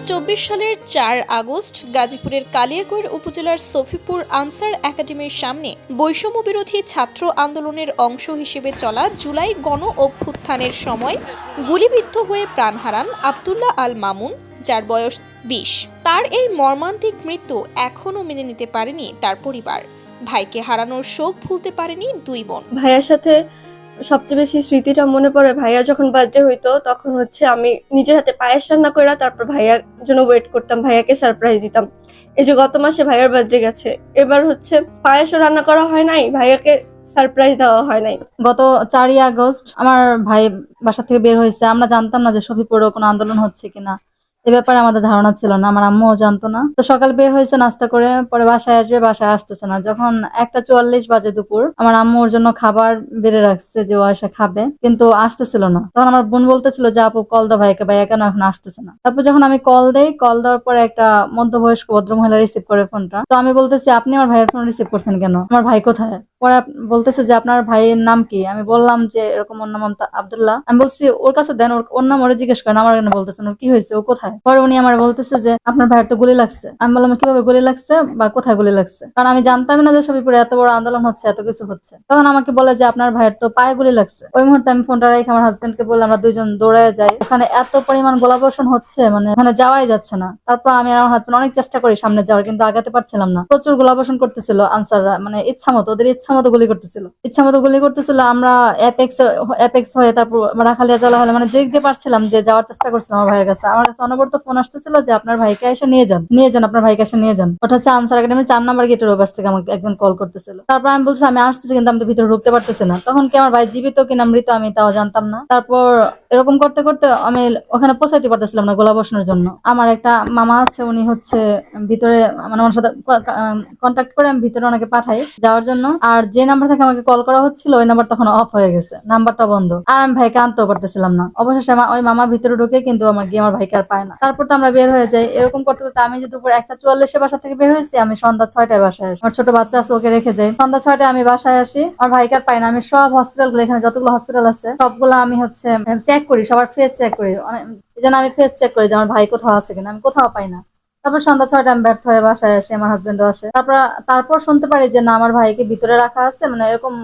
2024 সালের 4 আগস্ট গাজীপুরের কালিয়াকৈর উপজেলার সফিপুর আনসার একাডেমির সামনে বৈষম্য বিরোধী ছাত্র আন্দোলনের অংশ হিসেবে চলা জুলাই গণ অভ্যুত্থানের সময় গুলিবিদ্ধ হয়ে প্রাণ হারান আব্দুল্লাহ আল মামুন, যার বয়স 20। তার এই মর্মান্তিক মৃত্যু এখনও মেনে নিতে পারেনি তার পরিবার। ভাইকে হারানোর শোক ভুলতে পারেনি দুই বোন। ভাইয়ার সাথে সবচেয়ে বেশি স্মৃতিটা মনে পড়ে, ভাইয়া যখন বার্থডে হইতো তখন আমি নিজের হাতে পায়েস রান্না করে তারপর ভাইয়ার জন্য ওয়েট করতাম, ভাইয়াকে সারপ্রাইজ দিতাম। এই যে গত মাসে ভাইয়ার বার্থডে গেছে, এবার পায়েসও রান্না করা হয় নাই, ভাইয়াকে সারপ্রাইজ দেওয়া হয় নাই। গত 4ই আগস্ট আমার ভাই বাসা থেকে বের হয়েছে। আমরা জানতাম না যে সফিপুরে কোনো আন্দোলন হচ্ছে কিনা, এ ব্যাপারে আমাদের ধারণা ছিল না, আমার আম্মুও জানতো না। তো সকালে বের হয়েছে নাস্তা করে, পরে বাসায় আসবে, বাসায় আসতেছে না। যখন 1:44 বাজে দুপুর, আমার আম্মু ওর জন্য খাবার বেড়ে রাখছে যে ও এসে খাবে, কিন্তু আসতেছিল না। তখন আমার বোন বলতেছিল যে আপু কল দাও ভাইকে, ভাইয়া কেন এখন আসতেছে না। তারপর যখন আমি কল দেই, কল দেওয়ার পরে একটা মধ্যবয়স্ক ভদ্রমহিলা রিসিভ করে ফোনটা। তো আমি বলতেছি আপনি আমার ভাইয়ের ফোন রিসিভ করছেন কেন, আমার ভাই কোথায়? পরে বলতেছে যে আপনার ভাইয়ের নাম কি। আমি বললাম যে এরকম ওর নাম আব্দুল্লাহ। আমি বলছি ওর কাছে দেন, ওর নাম ওরে জিজ্ঞেস করেন, আমার কেন বলতেছেন, ওর কি হয়েছে, ও কোথায়? পরে উনি আমার বলতেছে যে আপনার ভাইয়ের তো গুলি লাগছে। আমি বললাম কিভাবে গুলি লাগছে বা কোথায় গুলি লাগছে, কারণ আমি জানতাম না যে সফিপুরে এত বড় আন্দোলন হচ্ছে, এত কিছু হচ্ছে। তখন আমাকে বলে যে আপনার ভাইয়ের তো পায়ে গুলি লাগছে। ওই মুহূর্তে আমি ফোনটা রেখে আমার হাজবেন্ডকে বললাম, আমরা দুইজন দৌড়ে যাই। ওখানে এত পরিমাণ গোলাবর্ষণ হচ্ছে, মানে ওখানে যাওয়াই যাচ্ছে না। তারপর আমি আর আমার হাজবেন্ড অনেক চেষ্টা করি সামনে যাওয়ার, কিন্তু আগাতে পারছিলাম না। প্রচুর গোলাবর্ষণ করতেছিল আনসাররা, মানে ইচ্ছা মতো, ওদের ইচ্ছা মতো গুলি করতেছিল। আমরা অ্যাপেক্স হয়ে তারপর রাখালিয়া চলা হলে, মানে যেতে পারছিলাম, যে যাওয়ার চেষ্টা করছিলাম আমার ভাইয়ের কাছে। আমার কাছে অনবরত ফোন আসতেছিল যে আপনার ভাইকে এসে নিয়ে যান, আপনার ভাইকে এসে নিয়ে যান। ওটা হচ্ছে আনসার একাডেমির 4 নম্বর গেটের ওপাশ থেকে আমাকে একজন কল করতেছিল। তারপর আমি বলছি আমি আসতেছি, কিন্তু আমি তো ভিতরে ঢুকতে পারতেছি না। তখন কি আমার ভাই জীবিত কিনা মৃত আমি তাও জানতাম না। তারপর এরকম করতে করতে আমি ওখানে পৌঁছাইতে পারতেছিলাম না গোলাবর্ষণের জন্য। আমার একটা মামা আছে, উনি ভিতরে, মানে আমার সাথে কন্ট্যাক্ট করে আমি ভিতরে ওনাকে পাঠাই যাওয়ার জন্য। আর যে নাম্বার থেকে আমাকে কল করা হচ্ছিল ওই নাম্বার তখন অফ হয়ে গেছে, নাম্বারটা বন্ধ। আর আমি ভাইকে আনতেও পারতেছিলাম না। অবশেষে ওই মামা ভিতরে ঢুকে কিন্তু আমার ভাইকে আর পায় না। তারপর তো আমরা বের হয়ে যাই। এরকম করতে করতে আমি যে দুপুর 1:44 বাসা থেকে বের হয়েছি, আমি সন্ধ্যা 6টায় বাসায় আসি। আমার ছোট বাচ্চা আছে, ওকে রেখে যাই। সন্ধ্যা 6টায় আমি বাসায় আসি, আমার ভাইকে আর পাই না। আমি সব হসপিটালগুলো, এখানে যতগুলো হসপিটাল আছে সবগুলো আমি চেক করি, সবার ফেস চেক করি। এই জন্য আমি ফেস চেক করি যে আমার ভাই কোথাও আছে কিনা, আমি কোথাও পাই না। তারপর সন্ধ্যা 6টায় আমি ব্যর্থ হয়ে বাসায় আসি, আমার হাজবেন্ডও আসে। তারপর শুনতে পারি যে না, আমার ভাইকে ভিতরে রাখা আছে, মানে এরকম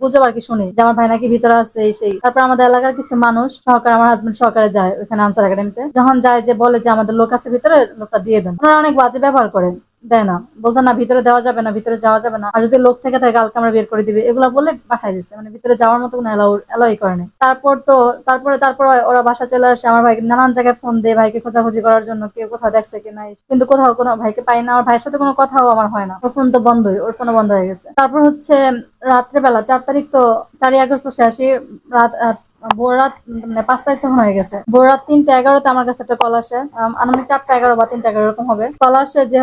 গুজব আর কি শুনি যে আমার ভাই নাকি ভিতরে আছে, এই সেই। তারপর আমাদের এলাকার কিছু মানুষ সহকারে, আমার হাজবেন্ড সহকারে যায় ওইখানে আনসার একাডেমিতে। যখন যায়, যে বলে যে আমাদের লোক আছে ভিতরে, লোকটা দিয়ে দেন। ওনারা অনেক বাজে ব্যবহার করেন, দেয় না, বলছে না ভিতরে দেওয়া যাবে না, ভিতরে যাওয়া যাবে না, আর যদি লোক থেকে থাকে কালকে আমরা বের করে দিবে, এগুলা বলে পাঠাই দিচ্ছে। মানে ভিতরে যাওয়ার মতো কোনো এলাওই করে নাই। তারপর ওরা বাসা চলে আসে। আমার ভাইকে নানান জায়গায় ফোন দিয়ে ভাইকে খোঁজাখুঁজি করার জন্য, কেউ কোথাও দেখছে কিনা, কিন্তু কোথাও কোনো ভাইকে পাই না। আমার ভাইয়ের সাথে কোনো কথাও আমার হয় না, ওর ফোন তো বন্ধই, ওর ফোনও বন্ধ হয়ে গেছে। তারপর রাত্রেবেলা 4 তারিখ, তো 4ই আগস্ট তো শেষই রাত, ভোর রাত, মানে 5 তারিখ তখন হয়ে গেছে। ভোর রাত 3:11-তে আমার কাছে একটা কল আসে, আনুমানিক 4:11 বা 3:11 এরকম হবে। কল আসে যে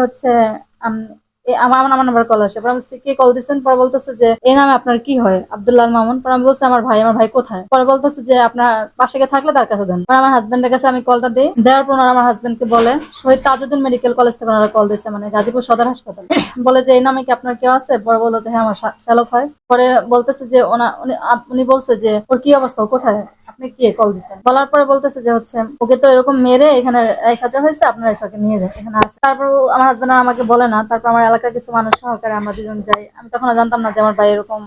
আমার নাম্বার কল আসে। পরে আমি বলছি কে কল দিচ্ছেন? পরে বলতেছে যে এই নামে আপনার কি হয়, আব্দুল্লাহ মামুন। পরে আমি বলছি আমার ভাই কোথায়? পরে বলতেছে যে আপনার পাশে কে থাকলে তার কাছে দেন। পরে আমার হাজবেন্ডের কাছে আমি কলটা দিই, দেওয়ার পর আমার হাজবেন্ডকে বলে শহীদ তাজউদ্দিন মেডিকেল কলেজ থেকে ওনারা কল দিচ্ছে, মানে গাজীপুর সদর হাসপাতাল। বলে যে এই নামে কি আপনার কেউ আছে? পরে বললো যে হ্যাঁ আমার শ্যালক হয়। পরে বলতেছে যে উনি বলছে যে ওর কি অবস্থা, ও কোথায়, আপনি কি কল দিচ্ছেন? বলার পরে বলতেছে যে ওকে তো এরকম মেরে এখানে রেখা হয়েছে, আপনারা এসে নিয়ে যান, এখানে আসে। তারপর আমার হাজবেন্ড আর আমাকে বলে না। তারপর আমার এলাকার কিছু মানুষ সহকারে আমরা দুজন যাই। আমি তখন জানতাম না যে আমার ভাই এরকম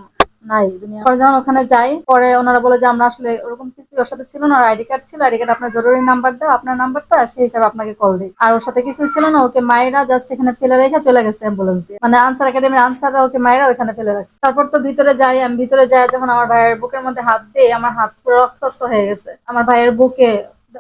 নাই দুনিয়া। পরে যখন ওখানে যাই, পরে ওনারা বলে যে আমরা আসলে ওরকম কিছু ওর সাথে ছিল না, আইডি কার্ড ছিল, আইডি কার্ড আপনার জরুরি নাম্বার দাও, আপনার নাম্বারটা, সেই হিসাবে আপনাকে কল দিই। আর ওর সাথে কিছুই ছিল না, ওকে মায়েরা জাস্ট এখানে ফেলে রেখে চলে গেছে অ্যাম্বুলেন্স দিয়ে, মানে আনসার একাডেমির আনসাররা ওকে মায়েরা ওখানে ফেলে রাখছে। তারপর তো ভিতরে যাই, আমি ভিতরে যাই, যখন আমার ভাইয়ের বুকের মধ্যে হাত দিয়ে, আমার হাত পুরো রক্তাক্ত হয়ে গেছে। আমার ভাইয়ের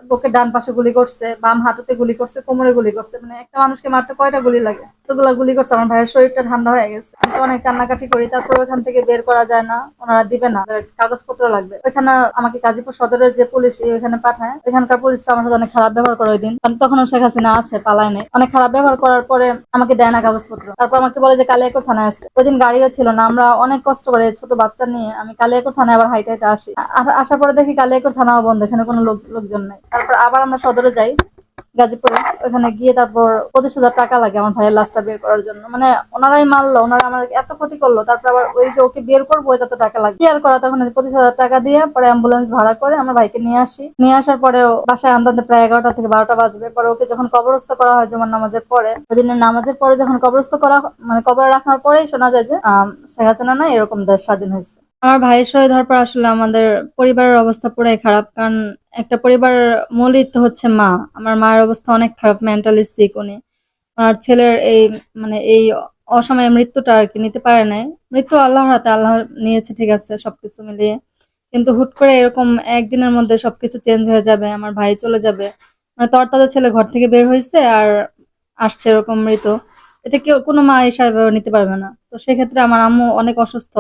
বুকে ডান পাশে গুলি করছে, বাম হাঁটুতে গুলি করছে, কোমরে গুলি করছে। মানে একটা মানুষকে মারতে কয়টা গুলি লাগে, এতগুলা গুলি করছে। আমার ভাইয়ের শরীরটা ঠান্ডা হয়ে গেছে, আমি তো অনেক কান্নাকাটি করি। তারপর ওখান থেকে বের করা যায় না, ওনারা দিবে না, কাগজপত্র লাগবে। ওইখানে আমাকে গাজীপুর সদরের যে পুলিশ ওইখানে পাঠায়, ওইখানকার পুলিশটা আমার সাথে অনেক খারাপ ব্যবহার করে ওই দিন, কারণ তখনও শেখ হাসিনা আছে, পালায় নেই। অনেক খারাপ ব্যবহার করার পরে আমাকে দেয় না কাগজপত্র। তারপর আমাকে বলে যে কালিয়াকৈর থানায় আসতে। ওই দিন গাড়িও ছিল না, আমরা অনেক কষ্ট করে ছোট বাচ্চা নিয়ে আমি কালিয়াকৈর থানায় আবার হাইটে হাইটে আসি। আসার পরে দেখি কালিয়াকৈর থানাও বন্ধ, এখানে কোনো লোকজন নেই। তারপর আবার আমরা সদরে যাই, গাজীপুরে। ওখানে গিয়ে তারপর 25,000 টাকা লাগে আমার ভাইয়ের লাশটা বের করার জন্য। মানে ওনারাই মারলো, ওনারা আমাদের এত ক্ষতি করলো, তারপর আবার ওই যে ওকে বের করবো এত টাকা লাগে, কি আর করা। তখন 25,000 টাকা দিয়ে পরে অ্যাম্বুলেন্স ভাড়া করে আমার ভাইকে নিয়ে আসি। নিয়ে আসার পরে বাসায় আনতে আনতে প্রায় 11টা থেকে 12টা বাজবে। পরে ওকে যখন কবরস্থ করা হয় জুমার নামাজের পরে, ওই দিনের নামাজের পরে যখন কবরস্থ করা মানে কবরে রাখার পরেই শোনা যায় যে শেখ হাসিনা না এরকম দেশ স্বাধীন হয়েছে। আমার ভাইয়ের শহীদ হওয়ার পর আসলে আমাদের পরিবারের অবস্থা পুরাই খারাপ। কারণ একটা পরিবার মূলই তো হচ্ছে মা। আমার মায়ের অবস্থা অনেক খারাপ, মেন্টালি সিক উনি। আর ছেলের এই মানে এই অসময়ে মৃত্যুটা আর কি নিতে পারে নাই। মৃত্যু আল্লাহর হাতে, আল্লাহ নিয়েছে ঠিক আছে সবকিছু মিলিয়ে, কিন্তু হুট করে এরকম একদিনের মধ্যে সবকিছু চেঞ্জ হয়ে যাবে, আমার ভাই চলে যাবে, মানে তরতাজা ছেলে ঘর থেকে বের হয়েছে আর আসছে এরকম মৃত, এটা কেউ কোনো মা হিসাবে নিতে পারবে না। তো সেক্ষেত্রে আমার আম্মু অনেক অসুস্থ,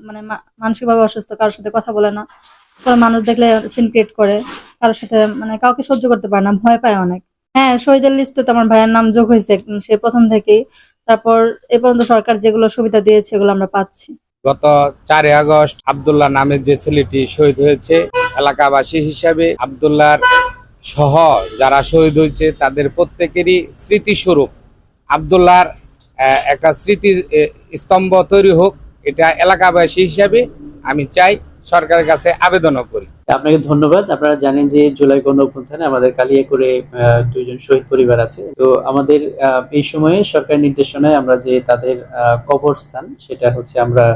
মানে মানসিকভাবে অসুস্থ, কারোর সাথে কথা বলে না, কোনো মানুষ দেখলে সিন ক্রিয়েট করে, কারোর সাথে মানে কাউকে সহ্য করতে পারে না, ভয় পায় অনেক। হ্যাঁ, শহীদের লিস্টে তো আমার ভাইয়ের নাম যোগ হয়েছে সে প্রথম থেকেই। তারপর এ পর্যন্ত সরকার যেগুলো সুবিধা দিয়েছে এগুলো আমরা পাচ্ছি। গত 4 আগস্ট আব্দুল্লাহ নামের যে ছেলেটি শহীদ হয়েছে, এলাকাবাসী হিসাবে আব্দুল্লাহর সহ যারা শহীদ হয়েছে তাদের প্রত্যেকেরই স্মৃতিস্বরূপ আব্দুল্লাহর একটা স্মৃতি স্তম্ভ তৈরি হোক, এটা এলাকাবাসী হিসাবে আমি চাই, সরকারের কাছে আবেদনও করি। আপনাকে ধন্যবাদ। আপনারা জানেন যে জুলাই গণ অভ্যুত্থানে আমাদের কালিয়াকৈরে 2জন শহীদ পরিবার আছে। তো আমাদের এই সময়ে সরকার নির্দেশনায় আমরা যে তাদের কবরস্থান সেটা হচ্ছে আমরা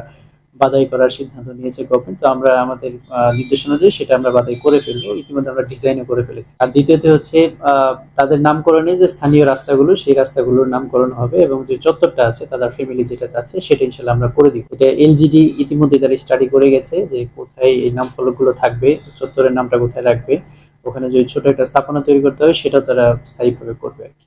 বাদাই করার সিদ্ধান্ত নিয়েছে গভর্নমেন্ট। তো আমরা আমাদের নির্দেশনা অনুযায়ী সেটা আমরা বাদাই করে ফেলবো, ইতিমধ্যে আমরা ডিজাইনও করে ফেলেছি। আর দ্বিতীয়ত হচ্ছে তাদের নামকরণে যে স্থানীয় রাস্তাগুলো সেই রাস্তাগুলোর নামকরণ হবে, এবং যে চত্বরটা আছে তাদের ফ্যামিলি যেটা চাচ্ছে সেটা ইনশাল্লাহ আমরা করে দিব। এটা এলজিডি ইতিমধ্যে তারা স্টাডি করে গেছে যে কোথায় এই নাম ফলকগুলো থাকবে, চত্বরের নামটা কোথায় রাখবে, ওখানে যদি ছোট একটা স্থাপনা তৈরি করতে হয় সেটাও তারা স্থায়ীভাবে করবে আর কি।